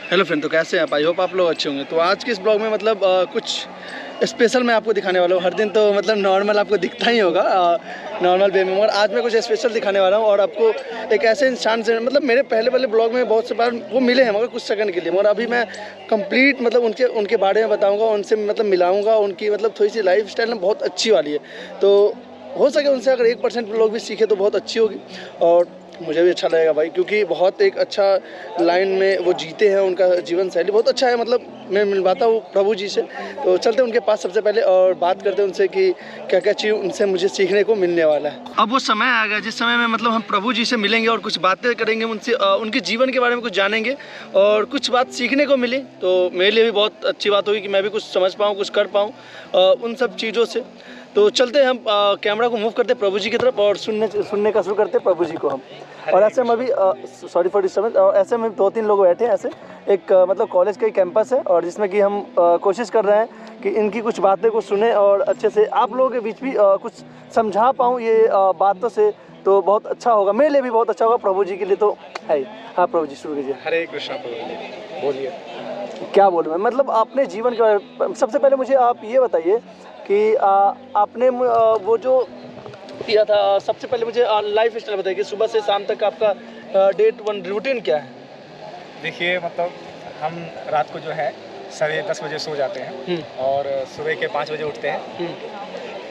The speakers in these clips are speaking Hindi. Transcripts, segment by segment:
हेलो फ्रेंड, तो कैसे हैं आप? आई होप आप लोग अच्छे होंगे। तो आज के इस ब्लॉग में मतलब कुछ स्पेशल मैं आपको दिखाने वाला हूँ। हर दिन तो मतलब नॉर्मल आपको दिखता ही होगा नॉर्मल वे में, और आज मैं कुछ स्पेशल दिखाने वाला हूँ। और आपको एक ऐसे इंसान से मतलब मेरे पहले वाले ब्लॉग में बहुत से बार वो मिले हैं मगर कुछ सेकंड के लिए, मगर अभी मैं कंप्लीट मतलब उनके बारे में बताऊँगा, उनसे मतलब मिलाऊँगा। उनकी मतलब थोड़ी सी लाइफ स्टाइल ना बहुत अच्छी वाली है, तो हो सके उनसे अगर 1% लोग भी सीखे तो बहुत अच्छी होगी और मुझे भी अच्छा लगेगा भाई, क्योंकि बहुत एक अच्छा लाइन में वो जीते हैं। उनका जीवन शैली बहुत अच्छा है, मतलब मैं मिलवाता हूँ प्रभु जी से। तो चलते हैं उनके पास सबसे पहले और बात करते हैं उनसे कि क्या क्या चीज़ उनसे मुझे सीखने को मिलने वाला है। अब वो समय आ गया जिस समय में मतलब हम प्रभु जी से मिलेंगे और कुछ बातें करेंगे उनसे, उनके जीवन के बारे में कुछ जानेंगे और कुछ बात सीखने को मिली तो मेरे लिए भी बहुत अच्छी बात होगी कि मैं भी कुछ समझ पाऊँ, कुछ कर पाऊँ उन सब चीज़ों से। तो चलते हैं हम कैमरा को मूव करते हैं प्रभु जी की तरफ और सुनने का शुरू करते हैं प्रभु जी को हम। और ऐसे में अभी सॉरी फॉर डिस्टर्बेंस, और ऐसे में 2-3 लोग बैठे हैं ऐसे एक मतलब कॉलेज का ही कैंपस है और जिसमें कि हम कोशिश कर रहे हैं कि इनकी कुछ बातें को सुने और अच्छे से आप लोगों के बीच भी कुछ समझा पाऊँ ये बातों से, तो बहुत अच्छा होगा, मेरे लिए भी बहुत अच्छा होगा, प्रभु जी के लिए तो है ही। हाँ प्रभु जी शुरू कीजिए। हरे कृष्णा प्रभु जी, बोलिए। क्या बोलूँ मैं, मतलब आपने जीवन के बारे में सबसे पहले मुझे आप ये बताइए कि आपने वो जो किया था, सबसे पहले मुझे लाइफ स्टाइल बताइए कि सुबह से शाम तक आपका डे वन रूटीन क्या है? देखिए मतलब हम रात को जो है 10:30 बजे सो जाते हैं और सुबह के 5 बजे उठते हैं।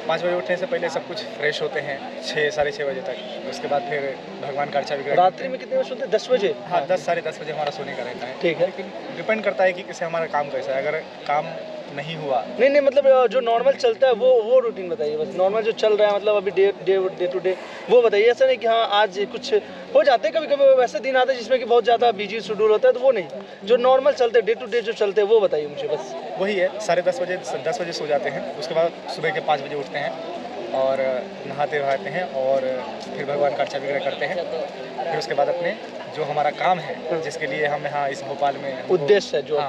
5 बजे उठने से पहले सब कुछ फ्रेश होते हैं 6-6:30 बजे तक। उसके बाद फिर भगवान का अर्चा विग्रह। रात्रि में कितने बजे सोते हैं? 10 बजे? हाँ 10-10:30 बजे हमारा सोने का रहता है। ठीक है। लेकिन डिपेंड करता है कि कैसे हमारा काम कैसा है। अगर काम नहीं हुआ नहीं मतलब जो नॉर्मल चलता है वो रूटीन बताइए बस। नॉर्मल जो चल रहा है मतलब अभी डे टू डे वो बताइए। ऐसा नहीं कि हाँ आज कुछ हो जाते हैं, कभी कभी वैसे दिन आते हैं जिसमें कि बहुत ज़्यादा बिजी शेड्यूल होता है, तो वो नहीं, जो नॉर्मल चलते हैं डे टू डे जो चलते हैं वो बताइए मुझे बस। वही है 10:30 बजे सो जाते हैं। उसके बाद सुबह के 5 बजे उठते हैं और नहाते वहाते हैं और फिर भगवान का अर्चा विग्रह करते हैं। फिर उसके बाद अपने जो हमारा काम है जिसके लिए हम यहाँ इस भोपाल में उद्देश्य है जो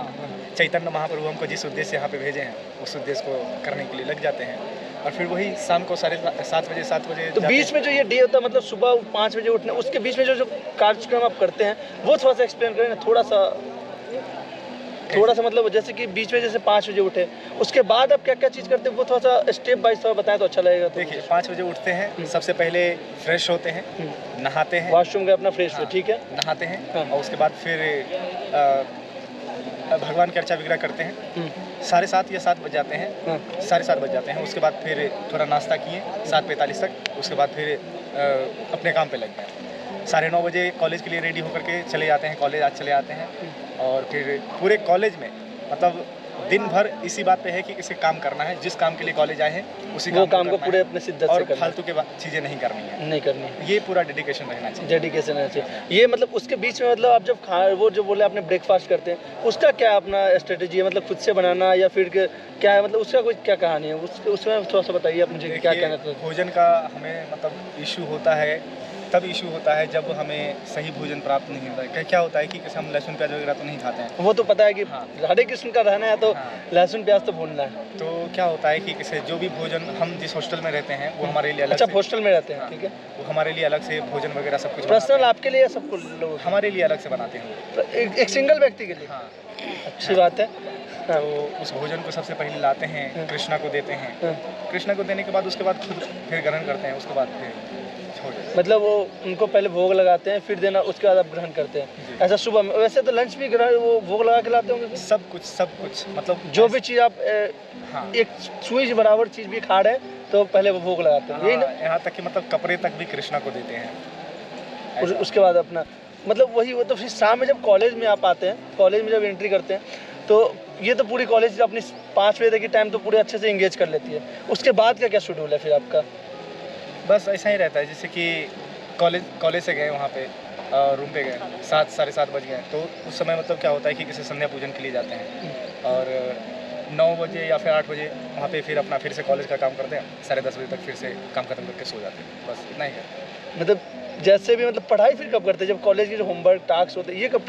चैतन्य महाप्रभु हमको जिस उद्देश्य से यहाँ पे भेजे हैं उस उद्देश्य को करने के लिए लग जाते हैं। और फिर वही शाम को 7:30 बजे तो बीच में जो ये डे होता है मतलब सुबह 5 बजे उठना, उसके बीच में जो कार्यक्रम आप करते हैं वो थोड़ा सा एक्सप्लेन करें ना, थोड़ा सा मतलब जैसे कि बीच में जैसे 5 बजे उठे उसके बाद आप क्या क्या चीज़ करते हैं वो थोड़ा सा स्टेप बाय स्टेप बताएं तो अच्छा लगेगा। तो देखिए 5 बजे उठते हैं, सबसे पहले फ्रेश होते हैं, नहाते हैं, वॉशरूम का अपना फ्रेश हो, ठीक है, नहाते हैं और उसके बाद फिर भगवान की अर्चा विग्रह करते हैं। 7:30 या 7 बज जाते हैं, 7:30 बज जाते हैं। उसके बाद फिर थोड़ा नाश्ता किए 7:45 तक। उसके बाद फिर अपने काम पे लग गए। 9:30 बजे कॉलेज के लिए रेडी होकर के चले जाते हैं, कॉलेज आज चले जाते हैं। और फिर पूरे कॉलेज में मतलब दिन भर इसी बात पे है कि इसे काम करना है, जिस काम के लिए कॉलेज आए हैं उसी काम को पूरे अपने शिद्दत से करना है, फालतू के चीज़ें नहीं करनी है, नहीं करनी है। ये पूरा डेडिकेशन रहना चाहिए, डेडिकेशन रहना चाहिए। ये मतलब उसके बीच में मतलब आप जब वो जो बोले आपने ब्रेकफास्ट करते हैं उसका क्या अपना स्ट्रेटेजी है, मतलब खुद से बनाना या फिर क्या है, मतलब उसका कोई क्या कहानी है उसमें थोड़ा सा बताइए आप मुझे क्या कहना था। भोजन का हमें मतलब इशू होता है, तब इशू होता है जब हमें सही भोजन प्राप्त नहीं होता है। क्या होता है कि हम लहसुन प्याज वगैरह तो नहीं खाते हैं, वो तो पता है कि हरे कृष्ण का रहना है तो लहसुन प्याज तो भूलना है। तो क्या होता है कि किसी जो भी भोजन हम जिस हॉस्टल में रहते हैं वो हमारे लिए अलग। अच्छा हॉस्टल में रहते हैं, ठीक है, वो हमारे लिए अलग से भोजन वगैरह सब कुछ पर्सनल आपके लिए सबको लोग हमारे लिए अलग से बनाते हैं, एक सिंगल व्यक्ति के लिए। हाँ अच्छी बात है। तो उस भोजन को सबसे पहले लाते हैं, कृष्णा को देते हैं, कृष्णा को देने के बाद उसके बाद खुद फिर ग्रहण करते हैं। उसके बाद फिर मतलब वो उनको पहले भोग लगाते हैं फिर देना, उसके बाद आप ग्रहण करते हैं। ऐसा सुबह में वैसे तो लंच भी ग्रहण वो भोग लगा के लाते होंगे। सब कुछ मतलब जो भी चीज़ आप एक सुई बराबर चीज़ भी खा रहे हैं तो पहले वो भोग लगाते हैं, यही ना? यहाँ तक कि मतलब कपड़े तक भी कृष्णा को देते हैं। उसके बाद अपना मतलब वही वो तो फिर शाम में जब कॉलेज में आप आते हैं, कॉलेज में जब एंट्री करते हैं तो ये तो पूरी कॉलेज अपनी 5 बजे तक की टाइम तो पूरे अच्छे से एंगेज कर लेती है। उसके बाद का क्या शेड्यूल है फिर आपका? बस ऐसा ही रहता है, जैसे कि कॉलेज से गए वहाँ पे रूम पे गए 7-7:30 बज गए, तो उस समय मतलब क्या होता है कि किसी संध्या पूजन के लिए जाते हैं और 9 बजे या फिर 8 बजे वहाँ पे फिर अपना फिर से कॉलेज का काम करते हैं, 10:30 बजे तक फिर से काम खत्म करके सो जाते हैं। बस इतना ही है। मतलब जैसे भी मतलब पढ़ाई फिर कब करते हैं? जब कॉलेज के जो होमवर्क टास्क होते हैं ये कब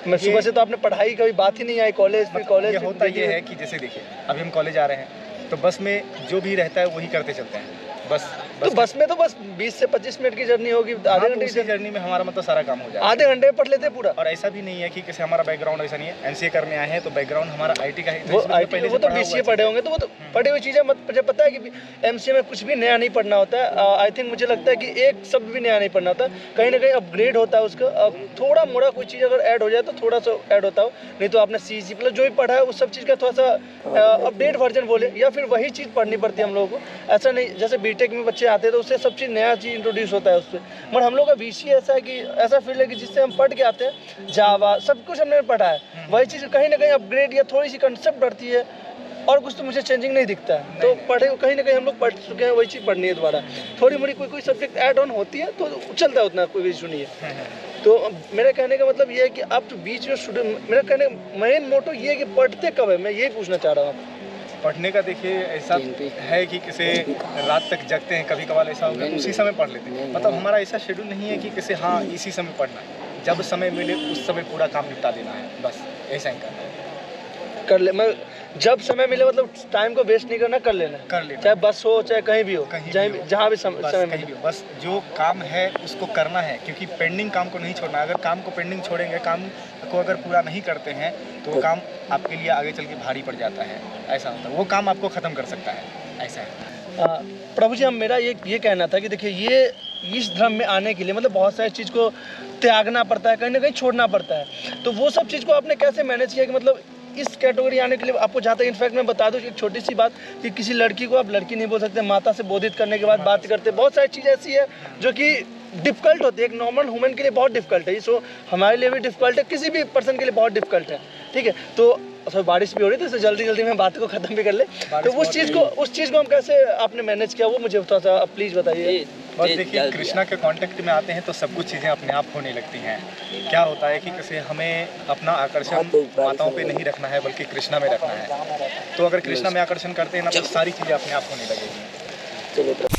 मैं सुबह से तो आपने पढ़ाई कभी बात ही नहीं आई, कॉलेज फिर कॉलेज होता ये है कि जैसे देखिए अभी हम कॉलेज आ रहे हैं तो बस में जो भी रहता है वही करते चलते हैं, बस तो बस में तो बस 20 से 25 मिनट की जर्नी होगी, आधे घंटे की जर्नी में हमारा मतलब सारा काम हो जाएगा, आधे घंटे में पढ़ लेते पूरा। और ऐसा भी नहीं है कि किसी हमारा बैकग्राउंड ऐसा नहीं है, एमसीए करने आए हैं तो बैकग्राउंड हमारा आईटी का है, वो वो तो बीसीए पढ़े होंगे, तो वो तो पढ़ी हुई चीज़ें मुझे पता है कि एमसीए में कुछ भी नया नहीं पढ़ना होता है। आई थिंक मुझे लगता है कि एक शब्द भी नया नहीं पढ़ना होता, कहीं ना कहीं अपग्रेड होता है उसका। अब थोड़ा मोड़ा कोई चीज़ अगर ऐड हो जाए तो थोड़ा सा ऐड होता हो, नहीं तो आपने सी प्लस जो भी पढ़ा है उस सब चीज़ का थोड़ा सा अपडेट वर्जन बोले, या फिर वही चीज़ पढ़नी पड़ती है हम लोगों को। ऐसा नहीं जैसे बीटेक में बच्चे आते हैं तो उससे सब चीज़ नया चीज़ इंट्रोड्यूस होता है उससे, मगर हम लोग का बीसीए ऐसा है कि ऐसा फील्ड है कि जिससे हम पढ़ के आते हैं, जावा सब कुछ हमने पढ़ा है, वही चीज़ कहीं ना कहीं अपग्रेड या थोड़ी सी कंसेप्ट बढ़ती है, और कुछ तो मुझे चेंजिंग नहीं दिखता है। तो पढ़े कहीं ना कहीं हम लोग पढ़ चुके हैं, वही चीज़ पढ़नी है दोबारा, थोड़ी मोड़ी कोई सब्जेक्ट ऐड ऑन होती है तो चलता है, उतना कोई इशू नहीं है। तो मेरे कहने का मतलब ये है कि आप तो बीच में स्टूडेंट, मेरा कहने मेन मोटो ये है कि पढ़ते कब है, मैं यही पूछना चाह रहा हूँ। पढ़ने का देखिए ऐसा है कि किसी रात तक जगते हैं, कभी कभार ऐसा होगा उसी समय पढ़ लेते हैं, मतलब हमारा ऐसा शेड्यूल नहीं है कि किसी हाँ इसी समय पढ़ना है, जब समय मिले उस समय पूरा काम निपटा देना है, बस ऐसा ही करना है। कर ले, मैं जब समय मिले मतलब टाइम को वेस्ट नहीं करना, कर लेना, चाहे बस हो चाहे कहीं भी हो, जहाँ भी समय मिले, बस जो काम है उसको करना है, क्योंकि पेंडिंग काम को नहीं छोड़ना है। अगर काम को पेंडिंग छोड़ेंगे, काम को अगर पूरा नहीं करते हैं तो वो काम आपके लिए आगे चल के भारी पड़ जाता है, ऐसा होता है, वो काम आपको ख़त्म कर सकता है, ऐसा है। प्रभु जी, हम मेरा ये कहना था कि देखिए ये इस धर्म में आने के लिए मतलब बहुत सारी चीज़ को त्यागना पड़ता है, कहीं ना कहीं छोड़ना पड़ता है, तो वो सब चीज़ को आपने कैसे मैनेज किया कि मतलब इस कैटेगरी आने के लिए आपको जहाँ तक, इनफैक्ट मैं बता दूं एक छोटी सी बात कि किसी लड़की को आप लड़की नहीं बोल सकते, माता से बोधित करने के बाद बात करते, बहुत सारी चीज़ ऐसी है जो कि डिफ़िकल्ट होती है, एक नॉर्मल ह्यूमन के लिए बहुत डिफ़िकल्ट है, सो हमारे लिए भी डिफ़िकल्ट है, किसी भी पर्सन के लिए बहुत डिफ़िकल्ट है, ठीक है। तो सर बारिश भी हो रही थी, तो जल्दी में बात को ख़त्म भी कर ले, तो उस चीज़ को हम कैसे आपने मैनेज किया, वो मुझे थोड़ा सा प्लीज़ बताइए। बस देखिए, कृष्णा के कांटेक्ट में आते हैं तो सब कुछ चीज़ें अपने आप होने लगती हैं। क्या होता है कि कैसे हमें अपना आकर्षण माताओं पे नहीं रखना है, बल्कि कृष्णा में रखना है, तो अगर कृष्णा में आकर्षण करते हैं ना तो सारी चीज़ें अपने आप होने लगेगी।